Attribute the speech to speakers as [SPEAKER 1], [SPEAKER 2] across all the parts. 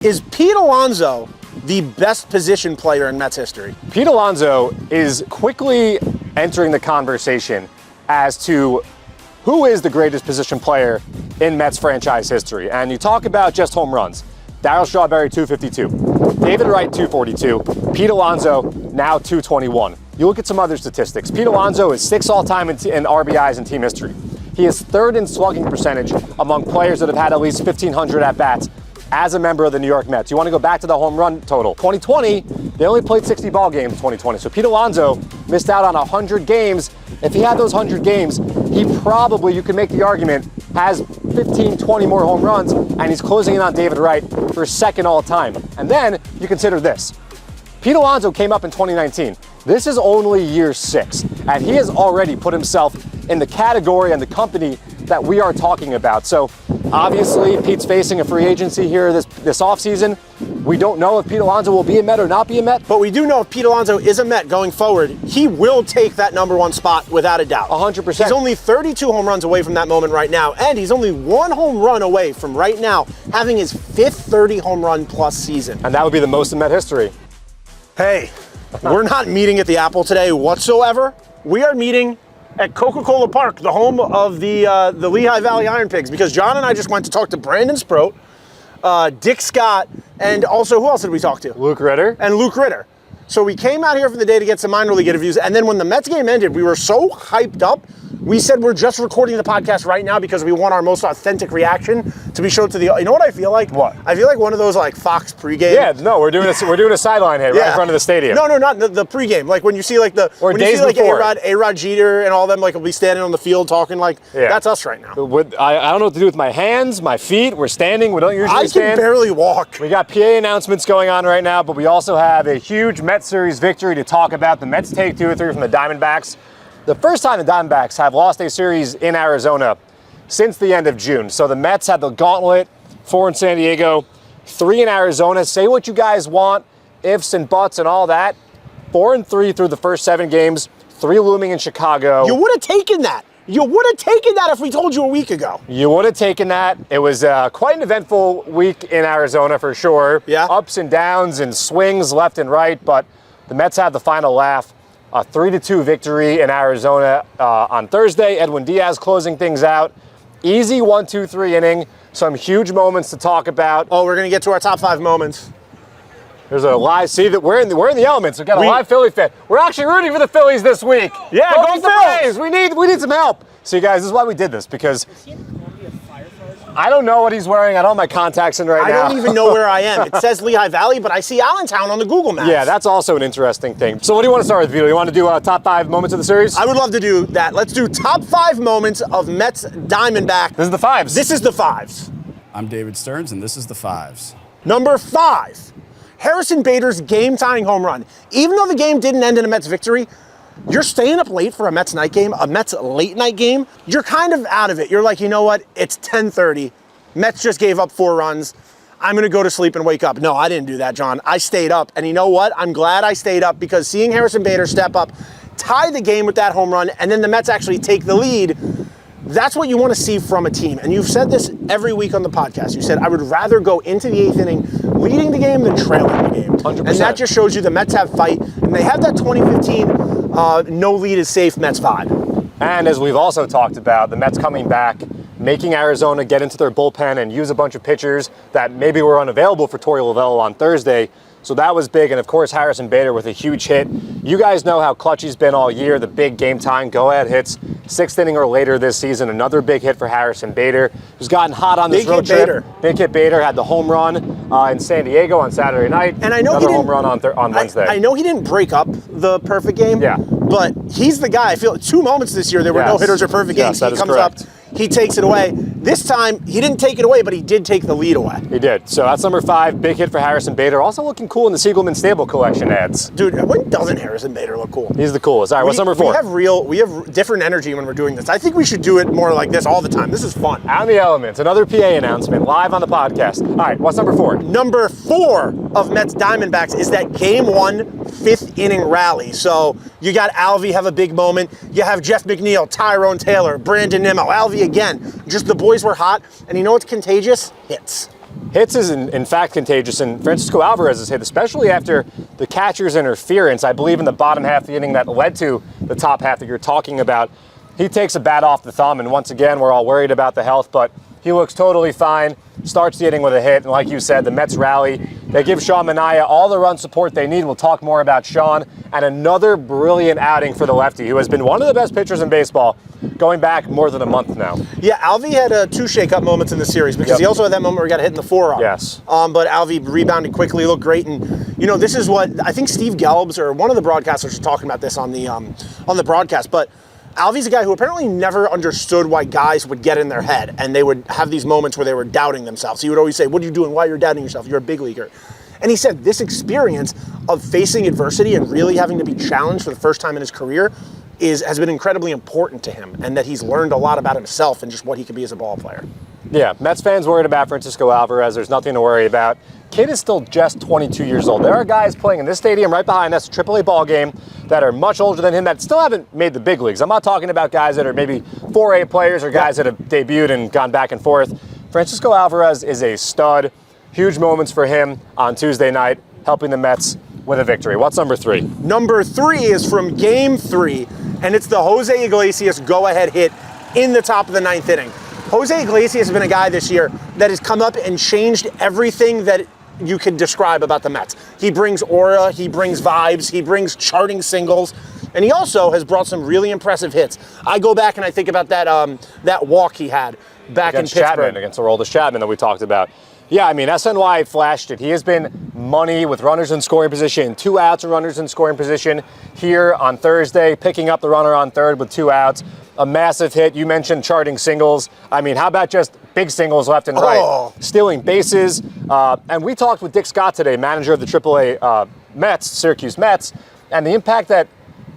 [SPEAKER 1] Is Pete Alonso the best position player in Mets history?
[SPEAKER 2] Pete Alonso is quickly entering the conversation as to who is the greatest position player in Mets franchise history. And you talk about just home runs. Darryl Strawberry, 252. David Wright, 242. Pete Alonso, now 221. You look at some other statistics. Pete Alonso is 6th all-time in RBIs in team history. He is 3rd in slugging percentage among players that have had at least 1,500 at-bats as a member of the New York Mets. You want to go back to the home run total. 2020, they only played 60 ball games in 2020. So Pete Alonso missed out on 100 games. If he had those 100 games, he probably, you could make the argument, has 15, 20 more home runs, and he's closing in on David Wright for 2nd all time. And then you consider this. Pete Alonso came up in 2019. This is only year 6, and he has already put himself in the category and the company that we are talking about. So obviously, Pete's facing a free agency here this offseason. We don't know if Pete Alonso will be a Met or not be a Met.
[SPEAKER 1] But we do know if Pete Alonso is a Met going forward, he will take that #1 spot without a doubt.
[SPEAKER 2] 100%.
[SPEAKER 1] He's only 32 home runs away from that moment right now, and he's only 1 home run away from right now having his 5th 30 home run plus season.
[SPEAKER 2] And that would be the most in Met history.
[SPEAKER 1] Hey, we're not meeting at the Apple today whatsoever. We are meeting at Coca-Cola Park, the home of the Lehigh Valley Iron Pigs, because John and I just went to talk to Brandon Sproat, Dick Scott, and also, who else did we talk to?
[SPEAKER 2] Luke Ritter.
[SPEAKER 1] And Luke Ritter. So we came out here for the day to get some minor league interviews, and then when the Mets game ended, we were so hyped up, we said we're just recording the podcast right now because we want our most authentic reaction to be showed to the. You know what I feel like?
[SPEAKER 2] What?
[SPEAKER 1] I feel like one of those like Fox pregame.
[SPEAKER 2] Yeah, no, we're doing a sideline hit right in front of the stadium.
[SPEAKER 1] No, not the pregame. Like when you see like the
[SPEAKER 2] or
[SPEAKER 1] when
[SPEAKER 2] days
[SPEAKER 1] you see like
[SPEAKER 2] before.
[SPEAKER 1] A-Rod Jeter and all them like will be standing on the field talking like that's us right now.
[SPEAKER 2] I don't know what to do with my hands, my feet. We're standing. We don't usually stand.
[SPEAKER 1] I can barely walk.
[SPEAKER 2] We got PA announcements going on right now, but we also have a huge Mets series victory to talk about. The Mets take 2-3 from the Diamondbacks. The first time the Diamondbacks have lost a series in Arizona since the end of June. So the Mets had the gauntlet, 4 in San Diego, 3 in Arizona. Say what you guys want, ifs and buts and all that. 4-3 through the first 7 games, 3 looming in Chicago.
[SPEAKER 1] You would have taken that. You would have taken that if we told you a week ago.
[SPEAKER 2] You would have taken that. It was quite an eventful week in Arizona for sure.
[SPEAKER 1] Yeah.
[SPEAKER 2] Ups and downs and swings left and right, but the Mets had the final laugh. A 3-2 victory in Arizona on Thursday. Edwin Diaz closing things out. Easy 1-2-3 inning. Some huge moments to talk about.
[SPEAKER 1] Oh, we're gonna get to our top 5 moments.
[SPEAKER 2] There's a live. See that we're in the elements. We've got a live Philly fan. We're actually rooting for the Phillies this week.
[SPEAKER 1] Yeah, go Phillies!
[SPEAKER 2] We need some help. See, guys, this is why we did this because I don't know what he's wearing. I don't have my contacts in now.
[SPEAKER 1] I don't even know where I am. It says Lehigh Valley, but I see Allentown on the Google Maps.
[SPEAKER 2] Yeah, that's also an interesting thing. So what do you want to start with, Vito? You want to do top 5 moments of the series?
[SPEAKER 1] I would love to do that. Let's do top 5 moments of Mets Diamondback.
[SPEAKER 2] This is the 5s.
[SPEAKER 1] This is the 5s.
[SPEAKER 3] I'm David Stearns, and this is the 5s.
[SPEAKER 1] Number 5, Harrison Bader's game-tying home run. Even though the game didn't end in a Mets victory, you're staying up late for a Mets night game, a Mets late night game. You're kind of out of it. You're like, you know what? It's 10:30. Mets just gave up 4 runs. I'm going to go to sleep and wake up. No, I didn't do that, John. I stayed up. And you know what? I'm glad I stayed up because seeing Harrison Bader step up, tie the game with that home run, and then the Mets actually take the lead, that's what you want to see from a team. And you've said this every week on the podcast. You said, I would rather go into the 8th inning leading the game than trailing the game.
[SPEAKER 2] 100%.
[SPEAKER 1] And that just shows you the Mets have fight. And they have that 2015 no lead is safe Mets vibe.
[SPEAKER 2] And as we've also talked about, the Mets coming back, making Arizona get into their bullpen and use a bunch of pitchers that maybe were unavailable for Torey Lovullo on Thursday. So that was big. And of course, Harrison Bader with a huge hit. You guys know how clutch he's been all year, the big game time go-ahead hits. 6th inning or later this season, another big hit for Harrison Bader, who's gotten hot on this road trip. Big hit Bader had the home run in San Diego on Saturday night.
[SPEAKER 1] And I know
[SPEAKER 2] another home run on Wednesday.
[SPEAKER 1] I know he didn't break up the perfect game.
[SPEAKER 2] Yeah.
[SPEAKER 1] But he's the guy. I feel 2 moments this year there were no hitters or perfect games.
[SPEAKER 2] Yes,
[SPEAKER 1] he comes up, he takes it away. This time, he didn't take it away, but he did take the lead away.
[SPEAKER 2] He did. So that's number 5, big hit for Harrison Bader. Also looking cool in the Siegelman Stable collection ads.
[SPEAKER 1] Dude, when doesn't Harrison Bader look cool?
[SPEAKER 2] He's the coolest. All right, what's number 4?
[SPEAKER 1] We have different energy when we're doing this. I think we should do it more like this all the time. This is fun.
[SPEAKER 2] Out in the elements, another PA announcement live on the podcast. All right, what's number 4?
[SPEAKER 1] Number 4 of Mets Diamondbacks is that Game 1 5th inning rally. So you got Alvy have a big moment. You have Jeff McNeil, Tyrone Taylor, Brandon Nimmo, Alvy again. Just the boys were hot. And you know what's contagious? Hits.
[SPEAKER 2] Hits is in fact contagious, and Francisco Alvarez has hit, especially after the catcher's interference, I believe in the bottom half of the inning that led to the top half that you're talking about. He takes a bat off the thumb, and once again, we're all worried about the health, but he looks totally fine, starts the inning with a hit, and like you said, the Mets rally. They give Sean Manaea all the run support they need. We'll talk more about Sean, and another brilliant outing for the lefty, who has been one of the best pitchers in baseball going back more than a month now.
[SPEAKER 1] Yeah, Alvy had two shake-up moments in the series because he also had that moment where he got hit in the forearm.
[SPEAKER 2] Yes.
[SPEAKER 1] But Alvy rebounded quickly, looked great, and this is what I think Steve Gelbs or one of the broadcasters was talking about this on the broadcast, but Alvy's a guy who apparently never understood why guys would get in their head and they would have these moments where they were doubting themselves. He would always say, "What are you doing? Why are you doubting yourself? You're a big leaguer." And he said this experience of facing adversity and really having to be challenged for the first time in his career has been incredibly important to him, and that he's learned a lot about himself and just what he could be as a ball player.
[SPEAKER 2] Yeah, Mets fans worried about Francisco Alvarez. There's nothing to worry about. Kid is still just 22 years old. There are guys playing in this stadium right behind us, AAA ball game, that are much older than him that still haven't made the big leagues. I'm not talking about guys that are maybe 4A players or guys that have debuted and gone back and forth. Francisco Alvarez is a stud. Huge moments for him on Tuesday night, helping the Mets with a victory. What's number 3?
[SPEAKER 1] Number 3 is from Game 3, and it's the Jose Iglesias go-ahead hit in the top of the 9th inning. Jose Iglesias has been a guy this year that has come up and changed everything that you could describe about the Mets. He brings aura, he brings vibes, he brings charting singles, and he also has brought some really impressive hits. I go back and I think about that walk he had back
[SPEAKER 2] against
[SPEAKER 1] in Pittsburgh.
[SPEAKER 2] Chapman, against Aroldis Chapman that we talked about. Yeah, I mean, SNY flashed it. He has been money with runners in scoring position, 2 outs and runners in scoring position here on Thursday, picking up the runner on third with 2 outs. A massive hit. You mentioned charting singles. I mean, how about just big singles left and right? Stealing bases. And we talked with Dick Scott today, manager of the AAA Mets, Syracuse Mets, and the impact that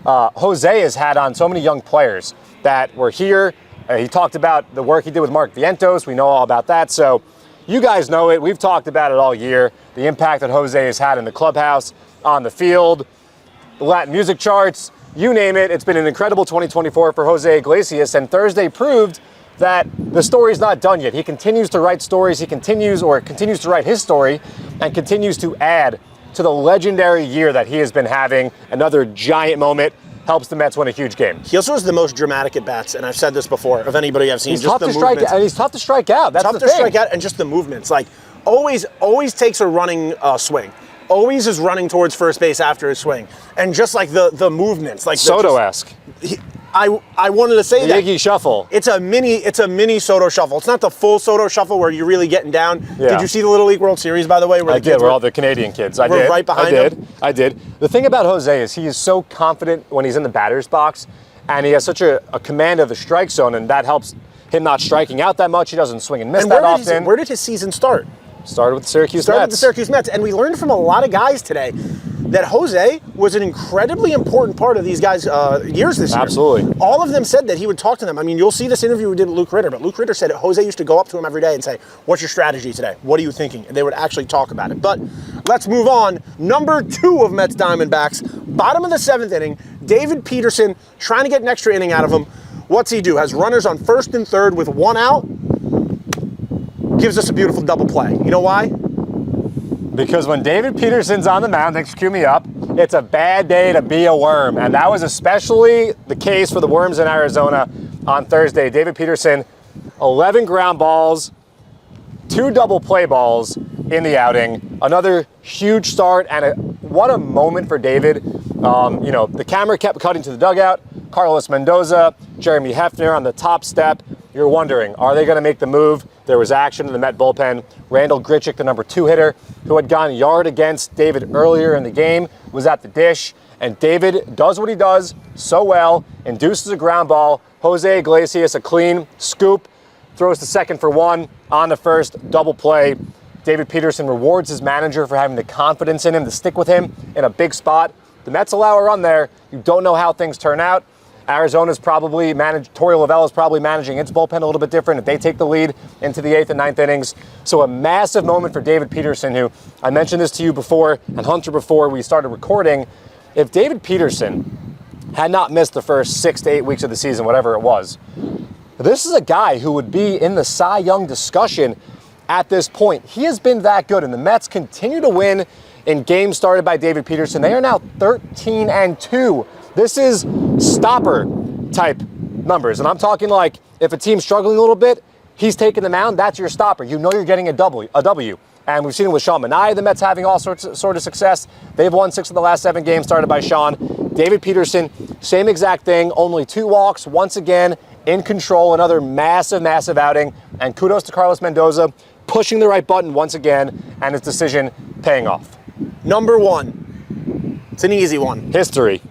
[SPEAKER 2] Jose has had on so many young players that were here. He talked about the work he did with Mark Vientos. We know all about that. So you guys know it. We've talked about it all year. The impact that Jose has had in the clubhouse, on the field, the Latin music charts, you name it. It's been an incredible 2024 for Jose Iglesias, and Thursday proved that the story's not done yet. He continues to write stories. He continues to write his story and continues to add to the legendary year that he has been having. Another giant moment. Helps the Mets win a huge game.
[SPEAKER 1] He also has the most dramatic at-bats, and I've said this before, of anybody I've seen.
[SPEAKER 2] He's tough to strike out, and he's tough to strike out. That's
[SPEAKER 1] tough to strike out, and just the movements. Like, always takes a running swing. Always is running towards first base after his swing. And just like the movements. Like
[SPEAKER 2] Soto-esque.
[SPEAKER 1] I wanted to say that.
[SPEAKER 2] Iggy shuffle.
[SPEAKER 1] It's a mini Soto shuffle. It's not the full Soto shuffle where you're really getting down.
[SPEAKER 2] Yeah.
[SPEAKER 1] Did you see the Little League World Series, by the way?
[SPEAKER 2] I did. We're all the Canadian kids. I did.
[SPEAKER 1] Right behind him.
[SPEAKER 2] I did. The thing about Jose is he is so confident when he's in the batter's box, and he has such a command of the strike zone, and that helps him not striking out that much. He doesn't swing and miss that often.
[SPEAKER 1] Where did his season start?
[SPEAKER 2] Started with the Syracuse Mets.
[SPEAKER 1] And we learned from a lot of guys today that Jose was an incredibly important part of these guys' years this year.
[SPEAKER 2] Absolutely.
[SPEAKER 1] All of them said that he would talk to them. I mean, you'll see this interview we did with Luke Ritter, but Luke Ritter said Jose used to go up to him every day and say, "What's your strategy today? What are you thinking?" And they would actually talk about it. But let's move on. Number 2 of Mets Diamondbacks, bottom of the 7th inning, David Peterson trying to get an extra inning out of him. What's he do? Has runners on first and third with 1 out. Gives us a beautiful double play. You know why?
[SPEAKER 2] Because when David Peterson's on the mound, thanks, cue me up, it's a bad day to be a worm. And that was especially the case for the Worms in Arizona on Thursday. David Peterson, 11 ground balls, 2 double play balls in the outing. Another huge start, and what a moment for David. The camera kept cutting to the dugout. Carlos Mendoza, Jeremy Hefner on the top step. You're wondering, are they going to make the move? There was action in the Met bullpen. Randall Grichuk, the number 2 hitter, who had gone yard against David earlier in the game, was at the dish. And David does what he does so well, induces a ground ball. Jose Iglesias, a clean scoop, throws to second for 1 on the first, double play. David Peterson rewards his manager for having the confidence in him to stick with him in a big spot. The Mets allow a run there. You don't know how things turn out. Arizona's probably Torey Lovullo's probably managing its bullpen a little bit different if they take the lead into the 8th and 9th innings. So a massive moment for David Peterson, who I mentioned this to you before and Hunter before we started recording. If David Peterson had not missed the first 6 to 8 weeks of the season, whatever it was, this is a guy who would be in the Cy Young discussion at this point. He has been that good, and the Mets continue to win in games started by David Peterson. They are now 13-2. This is stopper type numbers, and I'm talking like if a team's struggling a little bit, he's taking the mound, that's your stopper. You know you're getting a W. And we've seen it with Sean Manaea, the Mets having all sorts of success. They've won 6 of the last 7 games started by Sean. David Peterson, same exact thing, only 2 walks, once again, in control, another massive outing. And kudos to Carlos Mendoza, pushing the right button once again, and his decision paying off.
[SPEAKER 1] Number 1. It's an easy one.
[SPEAKER 2] History.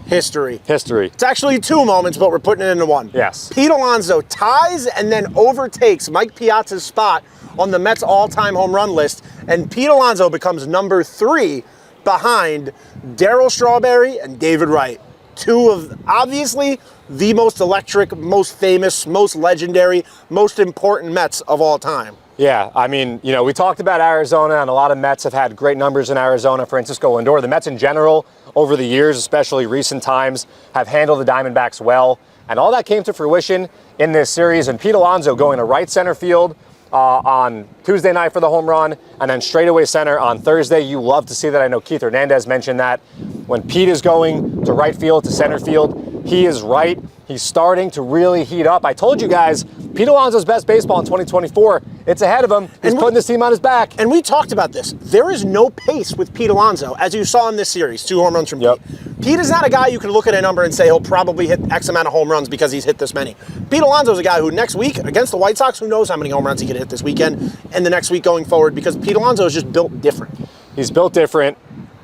[SPEAKER 1] It's actually 2 moments, but we're putting it into one.
[SPEAKER 2] Yes.
[SPEAKER 1] Pete Alonso ties and then overtakes Mike Piazza's spot on the Mets all-time home run list, and Pete Alonso becomes number 3 behind Darryl Strawberry and David Wright. 2 of, obviously, the most electric, most famous, most legendary, most important Mets of all time.
[SPEAKER 2] Yeah, I mean, you know, we talked about Arizona, and a lot of Mets have had great numbers in Arizona. Francisco Lindor, the Mets in general, over the years, especially recent times, have handled the Diamondbacks well. And all that came to fruition in this series. And Pete Alonso going to right center field on Tuesday night for the home run, and then straightaway center on Thursday. You love to see that. I know Keith Hernandez mentioned that. When Pete is going to right field, to center field, he is right. He's starting to really heat up. I told you guys, Pete Alonso's best baseball in 2024. It's ahead of him. He's putting this team on his back.
[SPEAKER 1] And we talked about this. There is no pace with Pete Alonso, as you saw in this series. 2 home runs from Pete. Pete is not a guy you can look at a number and say he'll probably hit X amount of home runs because he's hit this many. Pete Alonso is a guy who next week against the White Sox, who knows how many home runs he could hit this weekend and the next week going forward, because Pete Alonso is just built different.
[SPEAKER 2] He's built different.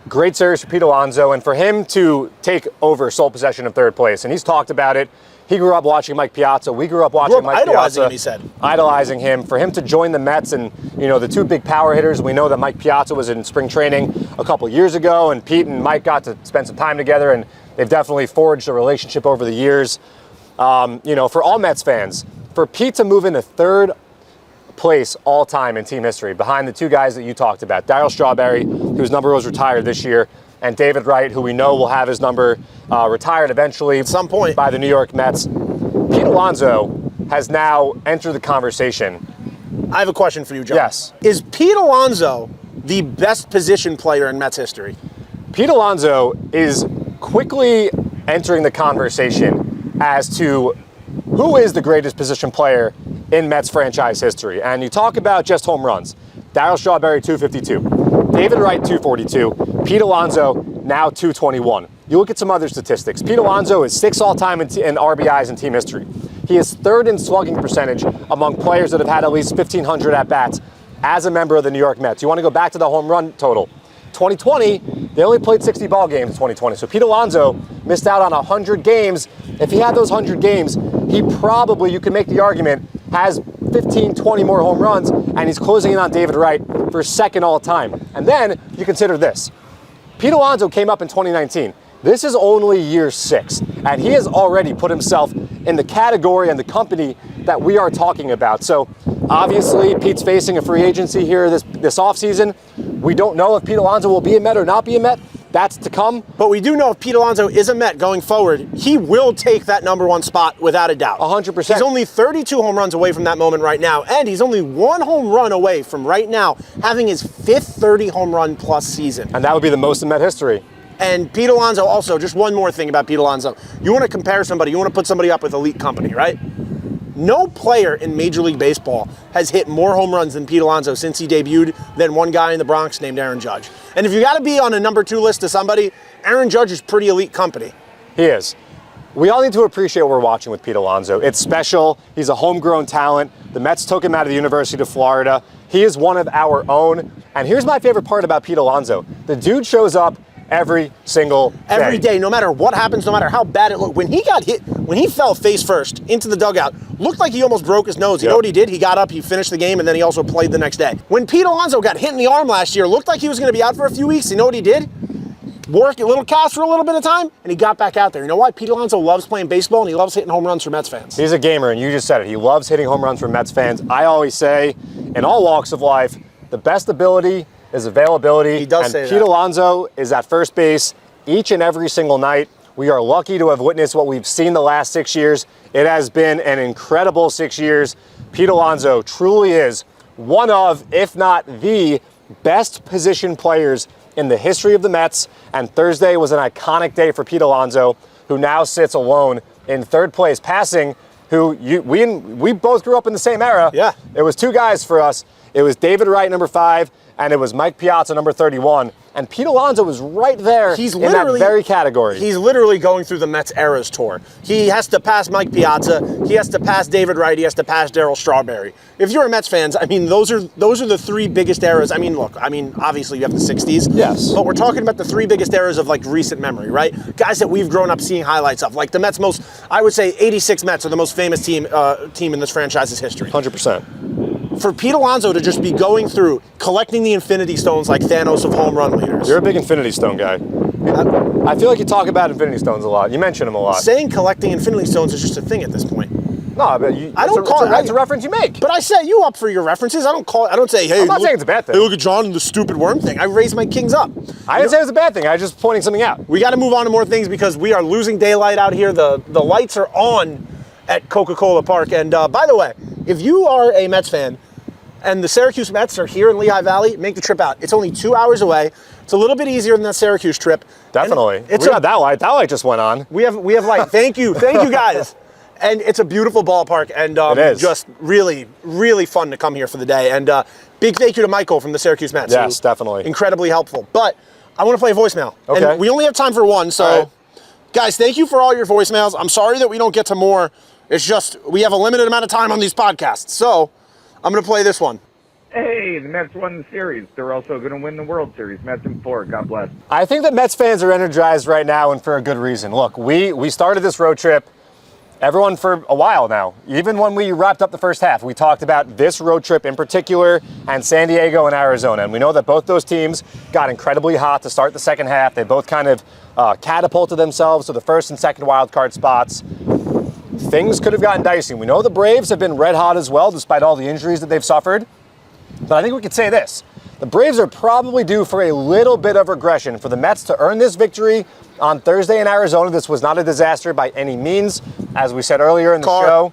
[SPEAKER 2] Great series for Pete Alonso, and for him to take over sole possession of third place, and he's talked about it. He grew up watching Mike Piazza. We grew up watching Mike
[SPEAKER 1] idolizing
[SPEAKER 2] Piazza.
[SPEAKER 1] him, he said.
[SPEAKER 2] Idolizing him. For him to join the Mets and, you know, the 2 big power hitters, we know that Mike Piazza was in spring training a couple years ago, and Pete and Mike got to spend some time together, and they've definitely forged a relationship over the years. You know, for all Mets fans, for Pete to move into 3rd place all time in team history behind the 2 guys that you talked about, Darryl Strawberry, whose number was retired this year, and David Wright, who we know will have his number retired eventually
[SPEAKER 1] at some point
[SPEAKER 2] by the New York Mets. Pete Alonso has now entered the conversation.
[SPEAKER 1] I have a question for you, John.
[SPEAKER 2] Yes.
[SPEAKER 1] Is Pete Alonso the best position player in Mets history?
[SPEAKER 2] Pete Alonso is quickly entering the conversation as to who is the greatest position player in Mets franchise history. And you talk about just home runs. Darryl Strawberry, 252. David Wright, 242. Pete Alonso, now 221. You look at some other statistics. Pete Alonso is 6th all-time in RBIs in team history. He is 3rd in slugging percentage among players that have had at least 1,500 at-bats as a member of the New York Mets. You want to go back to the home run total. 2020, they only played 60 ball games in 2020. So Pete Alonso missed out on 100 games. If he had those 100 games, he probably, you can make the argument, has 15, 20 more home runs, and he's closing in on David Wright for 2nd all-time. And then you consider this. Pete Alonso came up in 2019. This is only year 6, and he has already put himself in the category and the company that we are talking about. So obviously, Pete's facing a free agency here this offseason. We don't know if Pete Alonso will be a Met or not be a Met. That's to come.
[SPEAKER 1] But we do know if Pete Alonso is a Met going forward, he will take that number 1 spot without a doubt.
[SPEAKER 2] 100%.
[SPEAKER 1] He's only 32 home runs away from that moment right now, and he's only 1 home run away from right now having his 5th 30 home run plus season.
[SPEAKER 2] And that would be the most in Met history.
[SPEAKER 1] And Pete Alonso also, just one more thing about Pete Alonso. You want to compare somebody, you want to put somebody up with elite company, right? No player in Major League Baseball has hit more home runs than Pete Alonso since he debuted than one guy in the Bronx named Aaron Judge. And if you got to be on a number 2 list to somebody, Aaron Judge is pretty elite company.
[SPEAKER 2] He is. We all need to appreciate what we're watching with Pete Alonso. It's special. He's a homegrown talent. The Mets took him out of the University of Florida. He is one of our own. And here's my favorite part about Pete Alonso. The dude shows up every single day.
[SPEAKER 1] Every day, no matter what happens, no matter how bad it looked. When he got hit, when he fell face first into the dugout, looked like he almost broke his nose. You know what he did? He got up, he finished the game, and then he also played the next day. When Pete Alonso got hit in the arm last year, looked like he was going to be out for a few weeks. You know what he did? Work a little cast for a little bit of time, and he got back out there. You know why? Pete Alonso loves playing baseball, and he loves hitting home runs for Mets fans.
[SPEAKER 2] He's a gamer, and you just said it. He loves hitting home runs for Mets fans. I always say, in all walks of life, the best ability is availability.
[SPEAKER 1] He does say
[SPEAKER 2] that. Pete Alonso is at first base each and every single night. We are lucky to have witnessed what we've seen the last 6 years. It has been an incredible 6 years. Pete Alonso truly is one of, if not the best position players in the history of the Mets. And Thursday was an iconic day for Pete Alonso, who now sits alone in third place, passing who we both grew up in the same era.
[SPEAKER 1] Yeah.
[SPEAKER 2] It was two guys for us. It was David Wright, number 5, and it was Mike Piazza, number 31. And Pete Alonso was right there in that very category.
[SPEAKER 1] He's literally going through the Mets Eras tour. He has to pass Mike Piazza. He has to pass David Wright. He has to pass Darryl Strawberry. If you're a Mets fans, I mean, those are the 3 biggest eras. I mean, look, obviously you have the 60s.
[SPEAKER 2] Yes.
[SPEAKER 1] But we're talking about the 3 biggest eras of, like, recent memory, right? Guys that we've grown up seeing highlights of. Like, the Mets I would say 86 Mets are the most famous team in this franchise's history.
[SPEAKER 2] 100%.
[SPEAKER 1] For Pete Alonso to just be going through, collecting the Infinity Stones like Thanos of home run leaders.
[SPEAKER 2] You're a big Infinity Stone guy. I feel like you talk about Infinity Stones a lot. You mention them a lot.
[SPEAKER 1] Saying collecting Infinity Stones is just a thing at this point.
[SPEAKER 2] No, but that's a reference you make.
[SPEAKER 1] But I set you up for your references. I don't say, hey,
[SPEAKER 2] I'm not saying it's a bad thing.
[SPEAKER 1] Hey, look at John and the stupid worm thing. I raised my kings up.
[SPEAKER 2] I didn't say it was a bad thing. I was just pointing something out.
[SPEAKER 1] We got to move on to more things because we are losing daylight out here. The lights are on at Coca-Cola Park. And by the way, if you are a Mets fan and the Syracuse Mets are here in Lehigh Valley, make the trip out. It's only 2 hours away. It's a little bit easier than that Syracuse trip.
[SPEAKER 2] Definitely. We got that light. That light just went on.
[SPEAKER 1] We have light. Thank you guys. And it's a beautiful ballpark, and
[SPEAKER 2] it is.
[SPEAKER 1] Just really, really fun to come here for the day. And big thank you to Michael from the Syracuse Mets.
[SPEAKER 2] Yes, definitely.
[SPEAKER 1] Incredibly helpful. But I want to play a voicemail.
[SPEAKER 2] Okay.
[SPEAKER 1] And we only have time for one, so
[SPEAKER 2] right.
[SPEAKER 1] Guys, thank you for all your voicemails. I'm sorry that we don't get to more. It's just we have a limited amount of time on these podcasts. So I'm going to play this one.
[SPEAKER 4] Hey, the Mets won the series. They're also going to win the World Series. Mets in 4. God bless.
[SPEAKER 2] I think that Mets fans are energized right now, and for a good reason. Look, we started this road trip, everyone, for a while now. Even when we wrapped up the first half, we talked about this road trip in particular and San Diego and Arizona. And we know that both those teams got incredibly hot to start the second half. They both kind of catapulted themselves to the first and second wild card spots. Things could have gotten dicey. We know the Braves have been red hot as well, despite all the injuries that they've suffered. But I think we could say this. The Braves are probably due for a little bit of regression for the Mets to earn this victory on Thursday in Arizona. This was not a disaster by any means. As we said earlier in the show,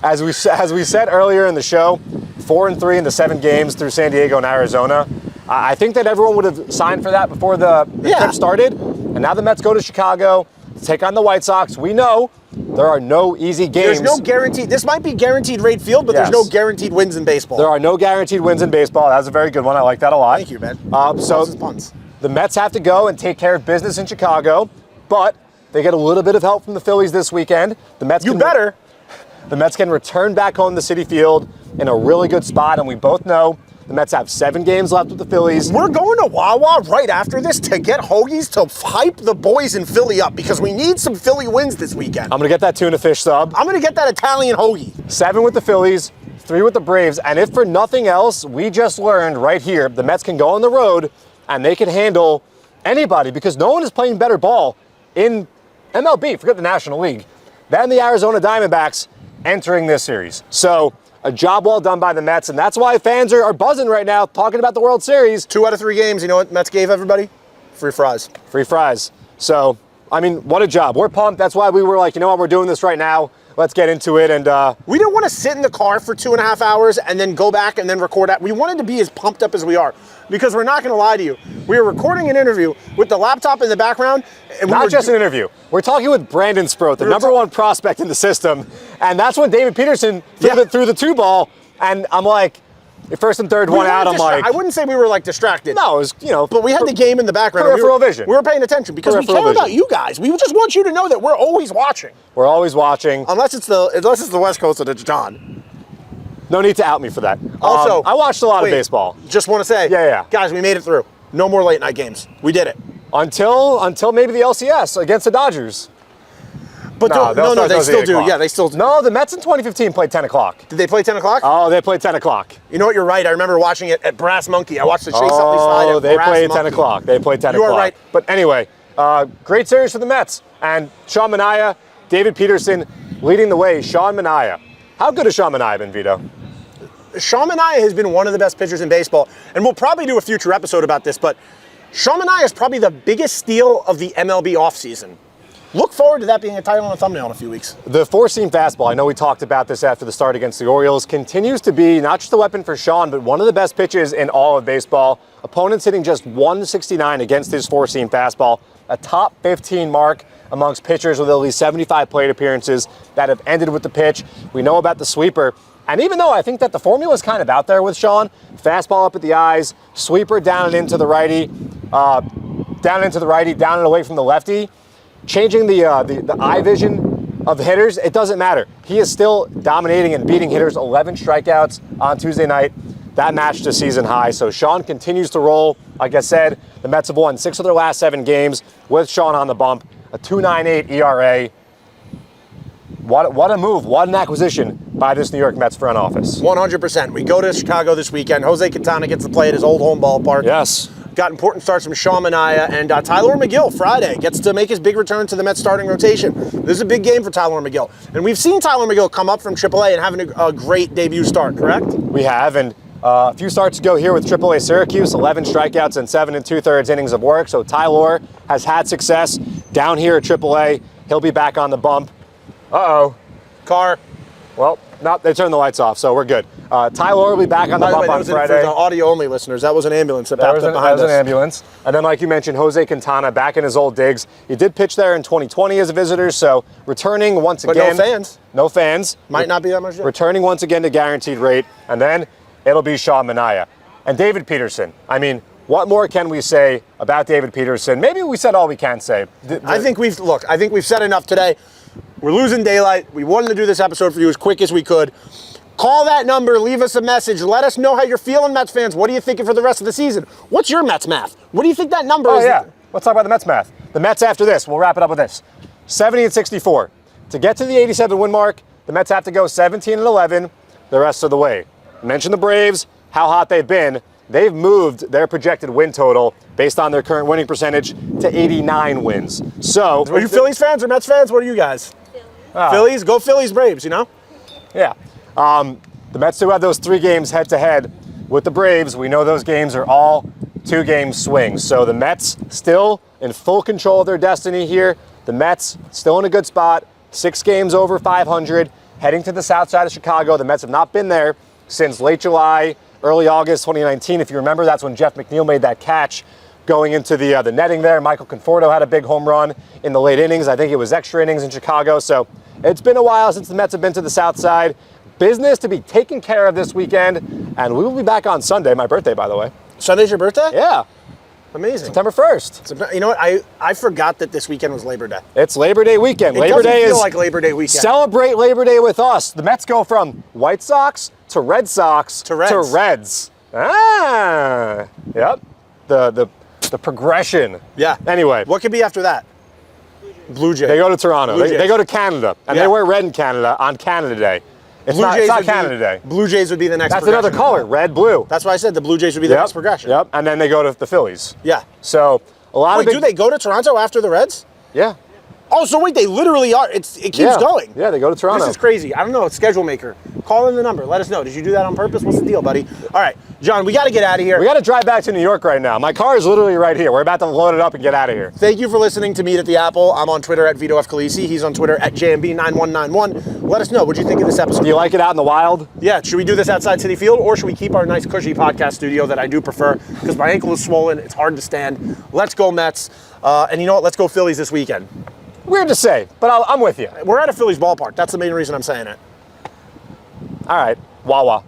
[SPEAKER 2] as we said earlier in the show, 4-3 in the 7 games through San Diego and Arizona. I think that everyone would have signed for that before the trip started. And now the Mets go to Chicago to take on the White Sox. We know there are no easy games.
[SPEAKER 1] There's no guarantee. This might be guaranteed rate field, but there's no guaranteed wins in baseball.
[SPEAKER 2] There are no guaranteed wins in baseball. That's a very good one. I like that a lot.
[SPEAKER 1] Thank you, man.
[SPEAKER 2] So the Mets have to go and take care of business in Chicago, but they get a little bit of help from the Phillies this weekend. The Mets The Mets can return back home to Citi Field in a really good spot, and we both know the Mets have 7 games left with the Phillies.
[SPEAKER 1] We're going to Wawa right after this to get hoagies to hype the boys in Philly up because we need some Philly wins this weekend.
[SPEAKER 2] I'm going to get that tuna fish sub.
[SPEAKER 1] I'm going to get that Italian hoagie.
[SPEAKER 2] 7 with the Phillies, 3 with the Braves, and if for nothing else, we just learned right here, the Mets can go on the road and they can handle anybody because no one is playing better ball in MLB, forget the National League, than the Arizona Diamondbacks entering this series. So a job well done by the Mets, and that's why fans are buzzing right now talking about the World Series.
[SPEAKER 1] 2 out of 3 games, you know what Mets gave everybody? Free fries.
[SPEAKER 2] Free fries. So, I mean, what a job. We're pumped. That's why we were like, you know what, we're doing this right now. Let's get into it. And
[SPEAKER 1] we didn't want to sit in the car for 2.5 hours and then go back and then record it. We wanted to be as pumped up as we are because we're not going to lie to you. We were recording an interview with the laptop in the background. And
[SPEAKER 2] not just an interview. We're talking with Brandon Sproat, the number 1 prospect in the system. And that's when David Peterson threw the 2 ball. And I'm like, first and third one out, I'm like.
[SPEAKER 1] I wouldn't say we were like distracted.
[SPEAKER 2] No, it was, you know.
[SPEAKER 1] But we had the game in the background.
[SPEAKER 2] Peripheral vision.
[SPEAKER 1] We were paying attention because we care about you guys. We just want you to know that we're always watching.
[SPEAKER 2] We're always watching.
[SPEAKER 1] Unless it's the West Coast and it's John.
[SPEAKER 2] No need to out me for that.
[SPEAKER 1] Also,
[SPEAKER 2] I watched a lot of baseball.
[SPEAKER 1] Just want to say, guys, we made it through. No more late night games. We did it.
[SPEAKER 2] Until maybe the LCS against the Dodgers.
[SPEAKER 1] But no, they still do. Yeah, they still do.
[SPEAKER 2] No, the Mets in 2015 played 10 o'clock.
[SPEAKER 1] Did they play 10 o'clock?
[SPEAKER 2] Oh, they played 10 o'clock.
[SPEAKER 1] You know what? You're right. I remember watching it at Brass Monkey. I watched the Chase Utley slide at
[SPEAKER 2] they
[SPEAKER 1] Brass
[SPEAKER 2] played
[SPEAKER 1] Monkey.
[SPEAKER 2] 10 o'clock. They played 10
[SPEAKER 1] you
[SPEAKER 2] o'clock.
[SPEAKER 1] You are right.
[SPEAKER 2] But anyway, great series for the Mets. And Sean Manaea, David Peterson leading the way. Sean Manaea. How good has Sean Manaea been, Vito?
[SPEAKER 1] Sean Manaea has been one of the best pitchers in baseball. And we'll probably do a future episode about this, but Sean Manaea is probably the biggest steal of the MLB offseason. Look forward to that being a title and a thumbnail in a few weeks.
[SPEAKER 2] The four-seam fastball, I know we talked about this after the start against the Orioles, continues to be not just a weapon for Sean, but one of the best pitches in all of baseball. Opponents hitting just 169 against his four-seam fastball, a top 15 mark amongst pitchers with at least 75 plate appearances that have ended with the pitch. We know about the sweeper. And even though I think that the formula is kind of out there with Sean, fastball up at the eyes, sweeper down and into the righty, down and away from the lefty, changing the eye vision of the hitters, it doesn't matter. He is still dominating and beating hitters. 11 strikeouts on Tuesday night. That matched a season high. So Sean continues to roll. Like I said, the Mets have won 6 of their last 7 games with Sean on the bump. A 2.98 ERA. What a move. What an acquisition by this New York Mets front office.
[SPEAKER 1] 100%. We go to Chicago this weekend. Jose Quintana gets to play at his old home ballpark.
[SPEAKER 2] Yes.
[SPEAKER 1] Got important starts from Sean Manaea, and Tyler McGill Friday gets to make his big return to the Mets starting rotation. This is a big game for Tyler McGill. And we've seen Tyler McGill come up from AAA and having a great debut start, correct?
[SPEAKER 2] We have, and a few starts ago here with AAA Syracuse, 11 strikeouts and 7 2/3 innings of work. So Tyler has had success down here at AAA. He'll be back on the bump. Uh-oh.
[SPEAKER 1] Car.
[SPEAKER 2] Well, no, they turned the lights off, so we're good. Tyler will be back on the bump on Friday.
[SPEAKER 1] For the audio-only listeners, that was an ambulance that popped up behind us.
[SPEAKER 2] That was an ambulance. And then, like you mentioned, Jose Quintana back in his old digs. He did pitch there in 2020 as a visitor, so returning once again.
[SPEAKER 1] But no fans.
[SPEAKER 2] No fans.
[SPEAKER 1] Might not be that much.
[SPEAKER 2] Returning once again to guaranteed rate, and then it'll be Sean Manaea. And David Peterson. I mean, what more can we say about David Peterson? Maybe we said all we can say.
[SPEAKER 1] I think we've said enough today. We're losing daylight. We wanted to do this episode for you as quick as we could. Call that number, leave us a message. Let us know how you're feeling, Mets fans. What are you thinking for the rest of the season? What's your Mets math? What do you think that number is?
[SPEAKER 2] Oh, yeah. Let's talk about the Mets math. The Mets after this, we'll wrap it up with this. 70 and 64. To get to the 87 win mark, the Mets have to go 17 and 11 the rest of the way. I mentioned the Braves, how hot they've been. They've moved their projected win total based on their current winning percentage to 89 wins. So,
[SPEAKER 1] are you Phillies fans or Mets fans? What are you guys? Phillies? Go Phillies, Braves, you know?
[SPEAKER 2] Yeah. The Mets do have those 3 games head-to-head with the Braves. We know those games are all 2-game swings. So the Mets still in full control of their destiny here. The Mets still in a good spot. 6 games over 500. Heading to the south side of Chicago. The Mets have not been there since late July, early August 2019. If you remember, that's when Jeff McNeil made that catch going into the netting there. Michael Conforto had a big home run in the late innings. I think it was extra innings in Chicago. So it's been a while since the Mets have been to the south side. Business to be taken care of this weekend, and we will be back on Sunday. My birthday, by the way.
[SPEAKER 1] Sunday's your birthday?
[SPEAKER 2] Yeah.
[SPEAKER 1] Amazing.
[SPEAKER 2] September 1st.
[SPEAKER 1] You know what? I forgot that this weekend was Labor Day.
[SPEAKER 2] It's Labor Day weekend.
[SPEAKER 1] It doesn't feel like Labor Day weekend.
[SPEAKER 2] Celebrate Labor Day with us. The Mets go from White Sox to Red Sox
[SPEAKER 1] to Reds.
[SPEAKER 2] Ah, yep. The progression.
[SPEAKER 1] Yeah.
[SPEAKER 2] Anyway.
[SPEAKER 1] What could be after that? Blue Jays.
[SPEAKER 2] They go to Toronto. They go to Canada, and they wear red in Canada on Canada Day. It's not Canada Day.
[SPEAKER 1] Blue Jays would be the next.
[SPEAKER 2] That's another color, red, blue.
[SPEAKER 1] That's why I said the Blue Jays would be the next progression.
[SPEAKER 2] Yep, and then they go to the Phillies.
[SPEAKER 1] Yeah.
[SPEAKER 2] So a lot of
[SPEAKER 1] do they go to Toronto after the Reds?
[SPEAKER 2] Yeah.
[SPEAKER 1] Oh, so wait, they literally are. It keeps going.
[SPEAKER 2] Yeah, they go to Toronto.
[SPEAKER 1] This is crazy. I don't know. It's schedule maker. Call in the number. Let us know. Did you do that on purpose? What's the deal, buddy? All right, John, we got to get out of here.
[SPEAKER 2] We got to drive back to New York right now. My car is literally right here. We're about to load it up and get out of here.
[SPEAKER 1] Thank you for listening to Meet at the Apple. I'm on Twitter at Vito F. Khaleesi. He's on Twitter at JMB9191. Let us know. What do you think of this episode?
[SPEAKER 2] Do you like it out in the wild?
[SPEAKER 1] Yeah. Should we do this outside Citi Field, or should we keep our nice cushy podcast studio that I do prefer because my ankle is swollen. It's hard to stand. Let's go Mets. And you know what? Let's go Phillies this weekend.
[SPEAKER 2] Weird to say, but I'm with you.
[SPEAKER 1] We're at a Phillies ballpark. That's the main reason I'm saying it.
[SPEAKER 2] All right. Wawa.